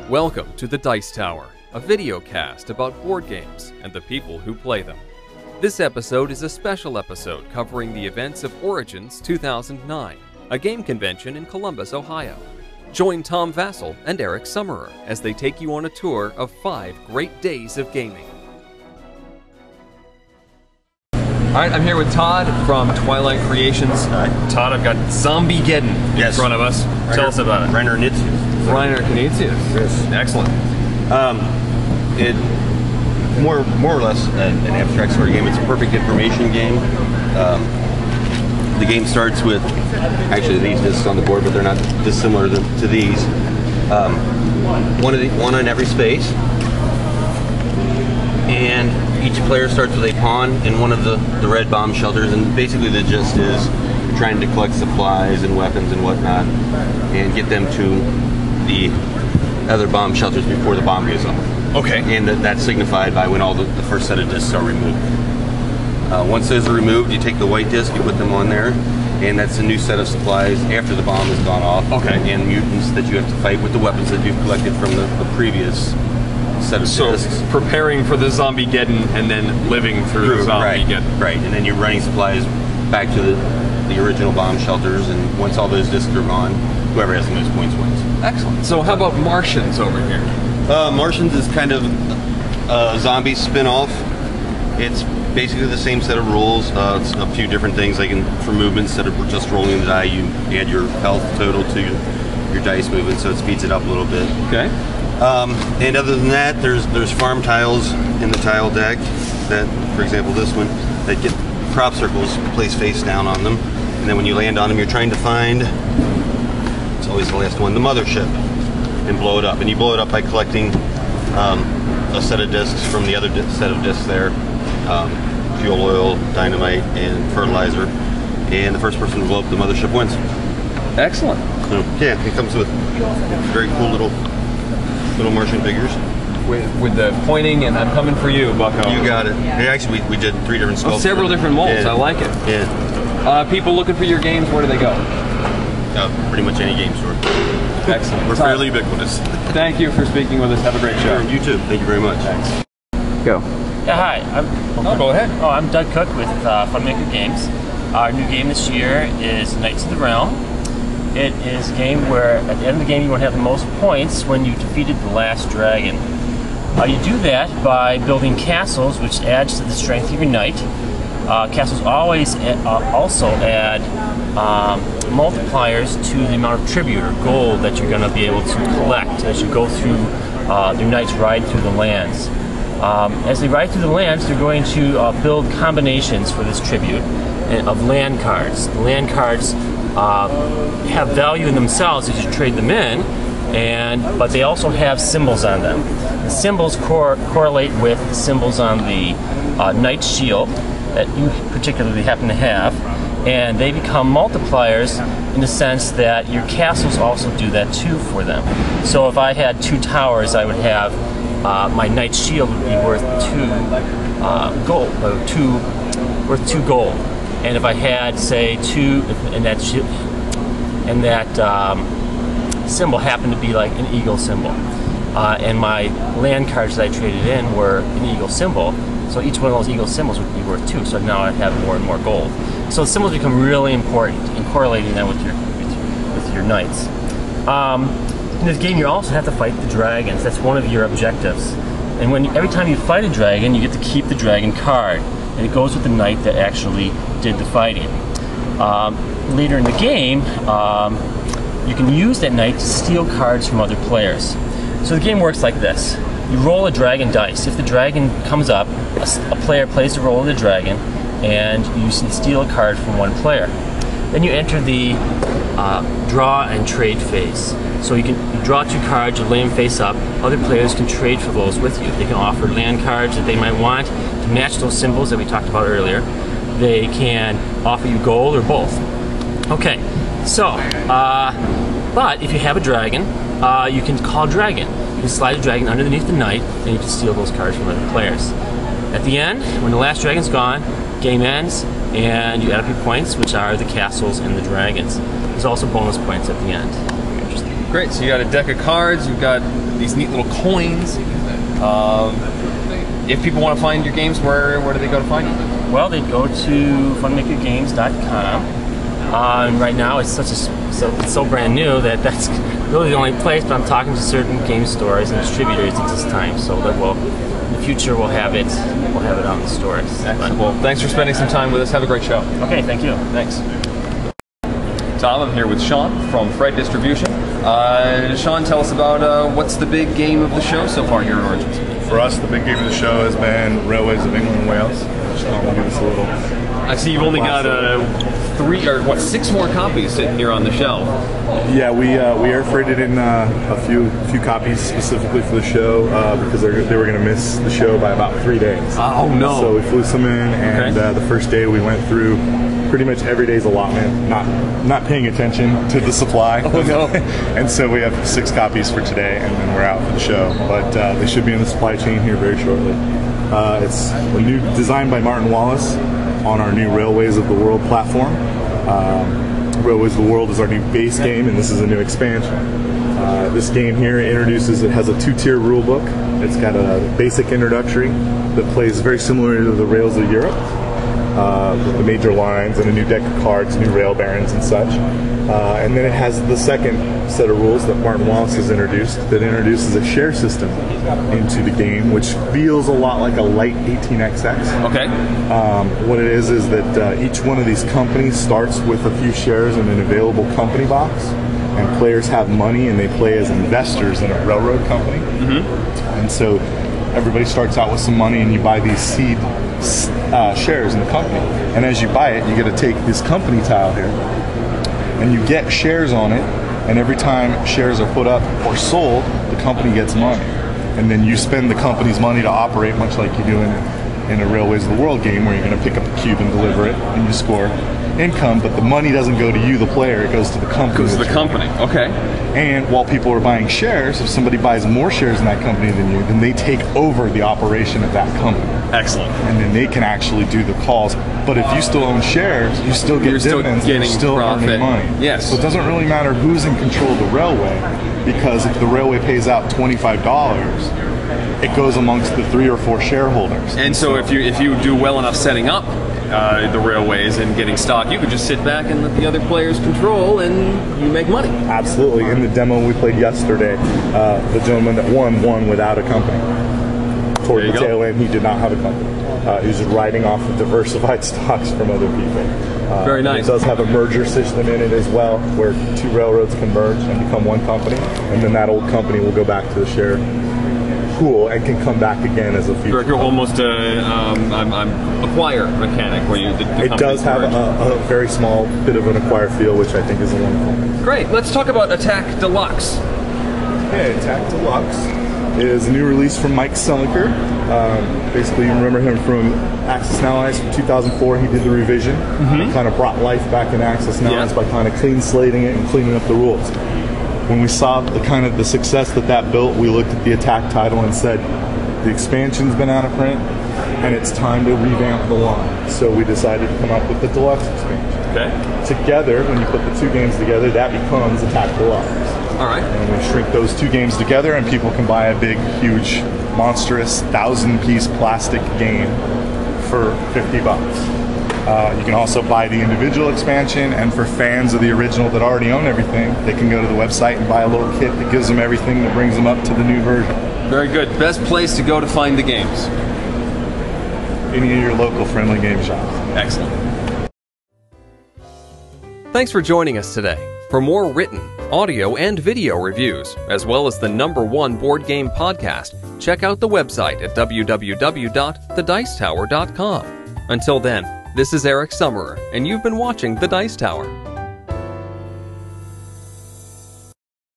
Welcome to the Dice Tower, a video cast about board games and the people who play them. This episode is a special episode covering the events of Origins 2009, a game convention in Columbus, Ohio. Join Tom Vasel and Eric Summerer as they take you on a tour of 5 great days of gaming. Alright, I'm here with Todd from Twilight Creations. Todd, I've got Zombie-geddon in front of us. Tell us about it. Reiner Knizia. Reiner Knizia. Yes. Excellent. It more or less an abstract sort of game. It's a perfect information game. The game starts with actually these discs on the board, but they're not dissimilar to these. One on every space, and each player starts with a pawn in one of the red bomb shelters, and basically the gist is you're trying to collect supplies and weapons and whatnot, and get them to the other bomb shelters before the bomb goes off. Okay. And that's signified by when all the first set of discs are removed. Once those are removed, you take the white disc, you put them on there, and that's a new set of supplies after the bomb has gone off. Okay. And mutants that you have to fight with the weapons that you've collected from the previous set of discs. So, preparing for the Zombie-geddon and then living through Zombie-geddon. Right, and then you're running supplies back to the original bomb shelters, and once all those discs are gone, whoever has the most points wins. Excellent. So how about Martians over here? Martians is kind of a zombie spin-off. It's basically the same set of rules. It's a few different things, like for movement, instead of just rolling the die, you add your health total to your dice movement, so it speeds it up a little bit. Okay. And other than that, there's farm tiles in the tile deck that, for example, this one, that get crop circles placed face down on them, and then when you land on them, you're trying to find, it's always the last one, the mothership, and blow it up. And you blow it up by collecting a set of discs from the other set of discs there, fuel oil, dynamite, and fertilizer, and the first person to blow up the mothership wins. Excellent. So, yeah, it comes with very cool little Martian figures. With the pointing, and I'm coming for you, Bucko. You got it. Yeah, actually, we did 3 different sculpts. Several different molds. Yeah. I like it. Yeah. People looking for your games, where do they go? Pretty much any game store. Excellent. We're fairly ubiquitous. Thank you for speaking with us. Have a great show. You too. Thank you very much. Thanks. Go. Yeah, hi. Go ahead. I'm Doug Cook with Funmaker Games. Our new game this year is Knights of the Realm. It is a game where at the end of the game you want to have the most points when you defeated the last dragon. You do that by building castles, which adds to the strength of your knight. Castles always also add multipliers to the amount of tribute or gold that you're going to be able to collect as you go through your knights ride through the lands. As they ride through the lands, they're going to build combinations for this tribute of land cards. The land cards have value in themselves as you trade them in, but they also have symbols on them. The symbols correlate with the symbols on the knight's shield that you particularly happen to have, and they become multipliers in the sense that your castles also do that too for them. So if I had 2 towers, I would have my knight's shield would be worth 2 gold, worth 2 gold. And if I had, say, 2, and that symbol happened to be like an eagle symbol, and my land cards that I traded in were an eagle symbol, so each one of those eagle symbols would be worth 2. So now I'd have more and more gold. So the symbols become really important in correlating them with your knights. In this game, you also have to fight the dragons. That's one of your objectives. And every time you fight a dragon, you get to keep the dragon card. And it goes with the knight that actually did the fighting. Later in the game, you can use that knight to steal cards from other players. So the game works like this. You roll a dragon dice. If the dragon comes up, a player plays the roll of the dragon, and you steal a card from one player. Then you enter the draw and trade phase. So you draw 2 cards, you lay them face up. Other players can trade for those with you. They can offer land cards that they might want to match those symbols that we talked about earlier. They can offer you gold or both. Okay, so, but if you have a dragon, you can call dragon. You can slide a dragon underneath the knight, and you can steal those cards from other players. At the end, when the last dragon's gone, game ends, and you add up your points, which are the castles and the dragons. There's also bonus points at the end. Great. So you got a deck of cards. You've got these neat little coins. If people want to find your games, where do they go to find you? Well, they go to funmakergames.com. And right now, it's so brand new that that's really the only place. But I'm talking to certain game stores and distributors at this time. So that in the future, we'll have it out in the stores. Excellent. Well, thanks for spending some time with us. Have a great show. Okay, thank you. Thanks. Tom, I'm here with Sean from Fred Distribution. Sean, tell us about what's the big game of the show so far here in Origins. For us, the big game of the show has been Railways of England and Wales. Sean will give us a little. I see you've only got 6 more copies sitting here on the shelf. Yeah, we air freighted in a few copies specifically for the show because they were going to miss the show by about 3 days. Oh no! So we flew some in, and the first day we went through pretty much every day's allotment, not paying attention to the supply. Oh no! And so we have 6 copies for today, and then we're out for the show. But they should be in the supply chain here very shortly. It's a new designed by Martin Wallace on our new Railways of the World platform. Railways of the World is our new base game, and this is a new expansion. This game here has a 2-tier rule book. It's got a basic introductory that plays very similar to the Rails of Europe, with the major lines and a new deck of cards, new rail barons and such. And then it has the second set of rules that Martin Wallace has introduced that introduces a share system into the game, which feels a lot like a light 18XX. Okay. What it is that each one of these companies starts with a few shares in an available company box, and players have money and they play as investors in a railroad company. And so everybody starts out with some money, and you buy these seed shares in the company. And as you buy it, you get to take this company tile here, and you get shares on it, and every time shares are put up or sold, the company gets money. And then you spend the company's money to operate, much like you do in a Railways of the World game, where you're going to pick up a cube and deliver it, and you score income, but the money doesn't go to you, the player, it goes to the company. Goes to the company, okay. And while people are buying shares, if somebody buys more shares in that company than you, then they take over the operation of that company. Excellent. And then they can actually do the calls. But if you still own shares, you still get dividends, you're still earning money. Yes. So it doesn't really matter who's in control of the railway, because if the railway pays out $25, it goes amongst the 3 or 4 shareholders. And so if you do well enough setting up the railways and getting stock, you could just sit back and let the other players control, and you make money. Absolutely. In the demo we played yesterday, the gentleman that won without a company. Toward the tail end, he did not have a company. He was just riding off of diversified stocks from other people. Very nice. It does have a merger system in it as well, where 2 railroads can merge and become one company, and then that old company will go back to the share pool and can come back again as a future. Almost acquire mechanic where it does have a very small bit of an acquire feel, which I think is a wonderful thing. Great. Let's talk about Attack Deluxe. Okay, Attack Deluxe is a new release from Mike Selinger. Basically, you remember him from Axis and Allies from 2004. He did the revision and kind of brought life back in Axis and Allies by kind of clean slating it and cleaning up the rules. When we saw the success that built, we looked at the Attack title and said, the expansion's been out of print, and it's time to revamp the line. So we decided to come up with the Deluxe expansion. Okay. Together, when you put the 2 games together, that becomes Attack Deluxe. All right. And we shrink those 2 games together, and people can buy a big, huge, monstrous 1,000-piece plastic game for $50. You can also buy the individual expansion, and for fans of the original that already own everything, they can go to the website and buy a little kit that gives them everything that brings them up to the new version. Very good. Best place to go to find the games? Any of your local friendly game shops. Excellent. Thanks for joining us today. For more written, audio, and video reviews, as well as the #1 board game podcast, check out the website at www.thedicetower.com. Until then, this is Eric Summerer, and you've been watching The Dice Tower.